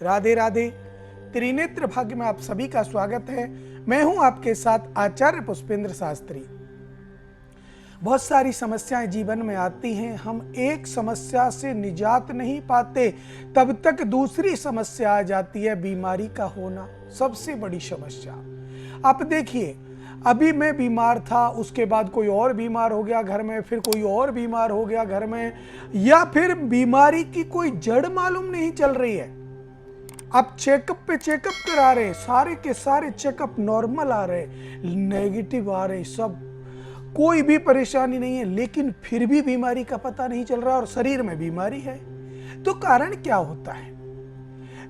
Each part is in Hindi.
राधे राधे। त्रिनेत्र भाग्य में आप सभी का स्वागत है। मैं हूं आपके साथ आचार्य पुष्पेंद्र शास्त्री। बहुत सारी समस्याएं जीवन में आती हैं, हम एक समस्या से निजात नहीं पाते तब तक दूसरी समस्या आ जाती है। बीमारी का होना सबसे बड़ी समस्या। आप देखिए, अभी मैं बीमार था, उसके बाद कोई और बीमार हो गया घर में, फिर कोई और बीमार हो गया घर में, या फिर बीमारी की कोई जड़ मालूम नहीं चल रही है। आप चेकअप पे चेकअप करा रहे, सारे के सारे चेकअप नॉर्मल आ रहे, नेगेटिव आ रहे, सब कोई भी परेशानी नहीं है, लेकिन फिर भी बीमारी का पता नहीं चल रहा और शरीर में बीमारी है। तो कारण क्या होता है?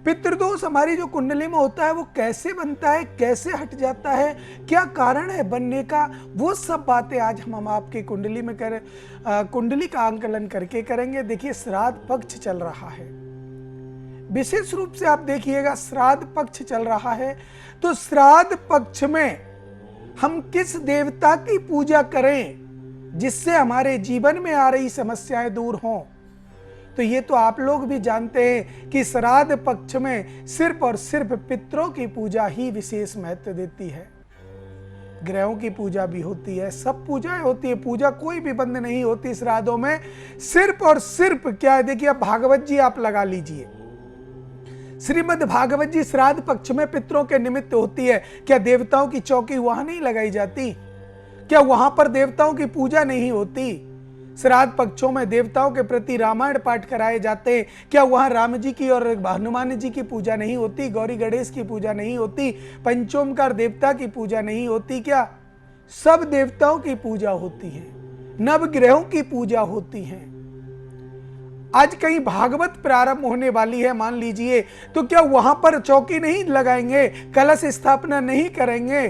पितृदोष हमारी जो कुंडली में होता है वो कैसे बनता है, कैसे हट जाता है, क्या कारण है बनने का, वो सब बातें आज हम आपकी कुंडली में कुंडली का आंकलन करके करेंगे। देखिए, श्राद्ध पक्ष चल रहा है, विशेष रूप से आप देखिएगा श्राद्ध पक्ष चल रहा है। तो श्राद्ध पक्ष में हम किस देवता की पूजा करें जिससे हमारे जीवन में आ रही समस्याएं दूर हों? तो ये तो आप लोग भी जानते हैं कि श्राद्ध पक्ष में सिर्फ और सिर्फ पितरों की पूजा ही विशेष महत्व देती है। ग्रहों की पूजा भी होती है, सब पूजाएं होती है, पूजा कोई भी बंद नहीं होती श्राद्धों में। सिर्फ और सिर्फ क्या है, देखिए आप भागवत जी आप लगा लीजिए, श्रीमद् भागवत जी श्राद्ध पक्ष में पितरों के निमित्त होती है। क्या देवताओं की चौकी वहां नहीं लगाई जाती? क्या वहां पर देवताओं की पूजा नहीं होती? श्राद्ध पक्षों में देवताओं के प्रति रामायण पाठ कराए जाते हैं। क्या वहां राम जी की और हनुमान जी की पूजा नहीं होती? गौरी गणेश की पूजा नहीं होती? पंचोमकार देवता की पूजा नहीं होती? क्या सब देवताओं की पूजा होती है, नवग्रहों की पूजा होती है। आज कहीं भागवत प्रारंभ होने वाली है मान लीजिए, तो क्या वहां पर चौकी नहीं लगाएंगे, कलश स्थापना नहीं करेंगे?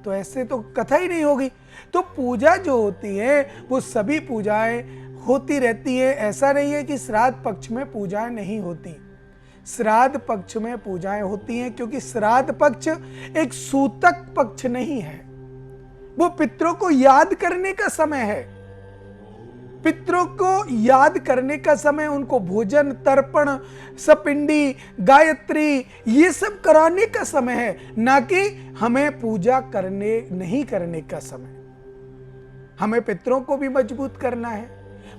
तो ऐसे तो कथा ही नहीं होगी। तो पूजा जो होती है वो सभी पूजाएं होती रहती है। ऐसा नहीं है कि श्राद्ध पक्ष में पूजाएं नहीं होती, श्राद्ध पक्ष में पूजाएं होती हैं, क्योंकि श्राद्ध पक्ष एक सूतक पक्ष नहीं है, वो पितरों को याद करने का समय है। पितरों को याद करने का समय, उनको भोजन, तर्पण, सपिंडी, गायत्री ये सब कराने का समय है, ना कि हमें पूजा करने नहीं करने का समय। हमें पितरों को भी मजबूत करना है,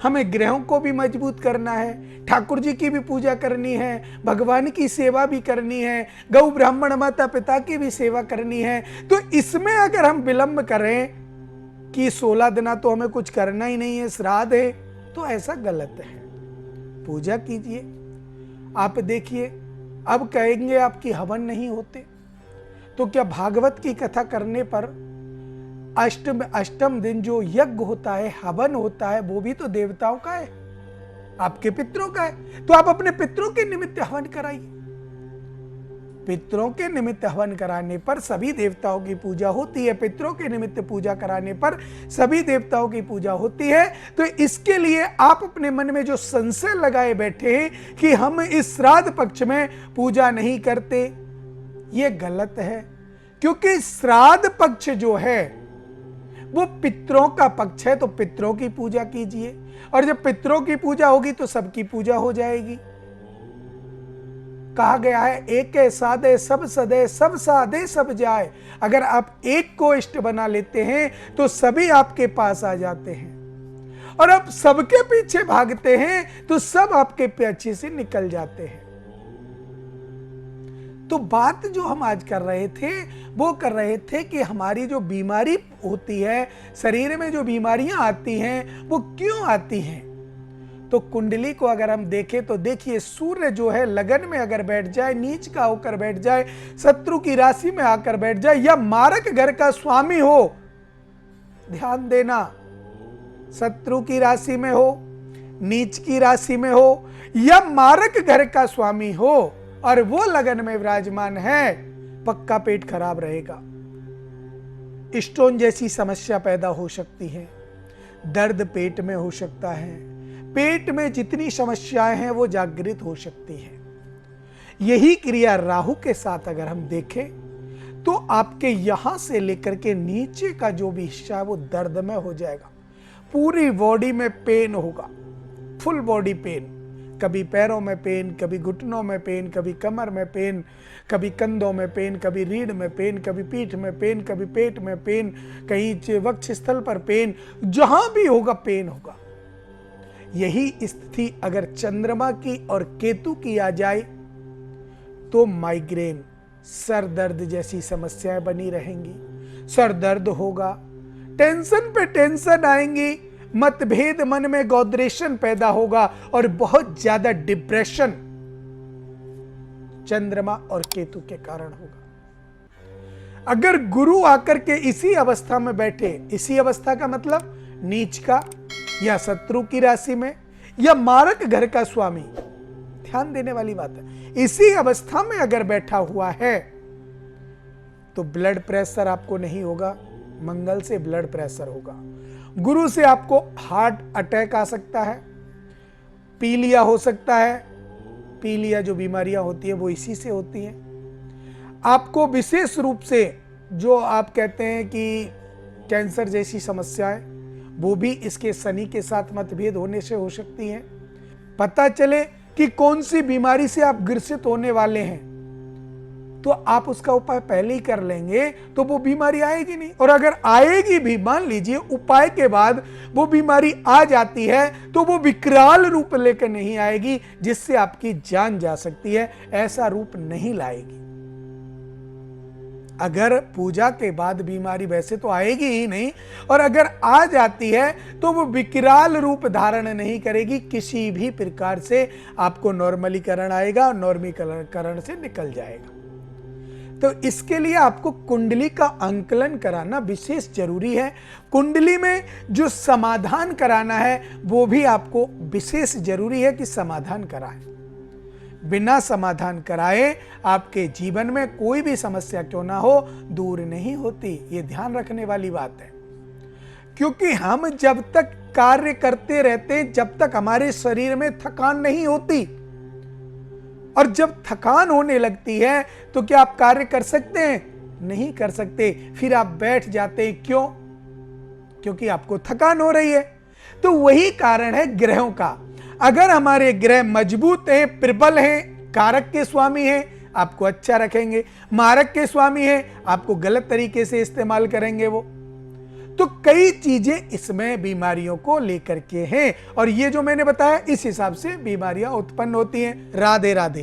हमें ग्रहों को भी मजबूत करना है, ठाकुर जी की भी पूजा करनी है, भगवान की सेवा भी करनी है, गौ ब्राह्मण माता पिता की भी सेवा करनी है। तो इसमें अगर हम विलंब करें कि 16 दिन तो हमें कुछ करना ही नहीं है, श्राद्ध है, तो ऐसा गलत है। पूजा कीजिए। आप देखिए, अब कहेंगे आपकी हवन नहीं होते, तो क्या भागवत की कथा करने पर अष्टम दिन जो यज्ञ होता है, हवन होता है, वो भी तो देवताओं का है, आपके पितरों का है। तो आप अपने पितरों के निमित्त हवन कराइए। पितरों के निमित्त हवन कराने पर सभी देवताओं की पूजा होती है, पितरों के निमित्त पूजा कराने पर सभी देवताओं की पूजा होती है। तो इसके लिए आप अपने मन में जो संशय लगाए बैठे हैं कि हम इस श्राद्ध पक्ष में पूजा नहीं करते, ये गलत है। क्योंकि श्राद्ध पक्ष जो है वो पितरों का पक्ष है, तो पितरों की पूजा कीजिए, और जब पितरों की पूजा होगी तो सबकी पूजा हो जाएगी। कहा गया है, एक साधे सब सदे, सब साधे सब जाए। अगर आप एक को इष्ट बना लेते हैं तो सभी आपके पास आ जाते हैं, और आप सबके पीछे भागते हैं तो सब आपके पीछे से निकल जाते हैं। तो बात जो हम आज कर रहे थे वो कर रहे थे कि हमारी जो बीमारी होती है, शरीर में जो बीमारियां आती हैं, वो क्यों आती हैं? तो कुंडली को अगर हम देखें तो देखिए, सूर्य जो है लगन में अगर बैठ जाए, नीच का होकर बैठ जाए, शत्रु की राशि में आकर बैठ जाए, या मारक घर का स्वामी हो, ध्यान देना, शत्रु की राशि में हो, नीच की राशि में हो, या मारक घर का स्वामी हो और वो लगन में विराजमान है, पक्का पेट खराब रहेगा। स्टोन जैसी समस्या पैदा हो सकती है, दर्द पेट में हो सकता है, पेट में जितनी समस्याएं हैं वो जागृत हो सकती है। यही क्रिया राहु के साथ अगर हम देखें तो आपके यहां से लेकर के नीचे का जो भी हिस्सा है वो दर्द में हो जाएगा, पूरी बॉडी में पेन होगा, फुल बॉडी पेन, कभी पैरों में पेन, कभी घुटनों में पेन, कभी कमर में पेन, कभी कंधों में पेन, कभी रीढ़ में पेन, कभी पीठ में पेन, कभी पेट में पेन, कहीं वक्षस्थल पर पेन, जहां भी होगा पेन होगा। यही स्थिति अगर चंद्रमा की और केतु की आ जाए तो माइग्रेन, सर दर्द जैसी समस्याएं बनी रहेंगी। सर दर्द होगा, टेंशन पे टेंशन आएंगी, मतभेद मन में गौद्रेशन पैदा होगा और बहुत ज्यादा डिप्रेशन चंद्रमा और केतु के कारण होगा। अगर गुरु आकर के इसी अवस्था में बैठे, इसी अवस्था का मतलब नीच का या शत्रु की राशि में या मारक घर का स्वामी, ध्यान देने वाली बात है, इसी अवस्था में अगर बैठा हुआ है तो ब्लड प्रेशर आपको नहीं होगा, मंगल से ब्लड प्रेशर होगा। गुरु से आपको हार्ट अटैक आ सकता है, पीलिया हो सकता है। पीलिया जो बीमारियां होती है वो इसी से होती हैं। आपको विशेष रूप से जो आप कहते हैं कि कैंसर जैसी समस्याएं, वो भी इसके शनि के साथ मतभेद होने से हो सकती हैं। पता चले कि कौन सी बीमारी से आप ग्रसित होने वाले हैं तो आप उसका उपाय पहले ही कर लेंगे तो वो बीमारी आएगी नहीं। और अगर आएगी भी, मान लीजिए उपाय के बाद वो बीमारी आ जाती है तो वो विकराल रूप लेकर नहीं आएगी जिससे आपकी जान जा सकती है, ऐसा रूप नहीं लाएगी। अगर पूजा के बाद बीमारी वैसे तो आएगी ही नहीं, और अगर आ जाती है तो वो विकराल रूप धारण नहीं करेगी, किसी भी प्रकार से आपको नॉर्मलीकरण आएगा और नॉर्मलीकरण से निकल जाएगा। तो इसके लिए आपको कुंडली का अंकलन कराना विशेष जरूरी है। कुंडली में जो समाधान कराना है वो भी आपको विशेष जरूरी है कि समाधान कराएं। बिना समाधान कराए आपके जीवन में कोई भी समस्या क्यों ना हो दूर नहीं होती, ये ध्यान रखने वाली बात है। क्योंकि हम जब तक कार्य करते रहते, जब तक हमारे शरीर में थकान नहीं होती, और जब थकान होने लगती है तो क्या आप कार्य कर सकते हैं? नहीं कर सकते। फिर आप बैठ जाते हैं, क्यों? क्योंकि आपको थकान हो रही है। तो वही कारण है ग्रहों का। अगर हमारे ग्रह मजबूत हैं, प्रबल हैं, कारक के स्वामी हैं, आपको अच्छा रखेंगे। मारक के स्वामी हैं, आपको गलत तरीके से इस्तेमाल करेंगे वो। तो कई चीजें इसमें बीमारियों को लेकर के हैं, और ये जो मैंने बताया इस हिसाब से बीमारियां उत्पन्न होती हैं। राधे राधे।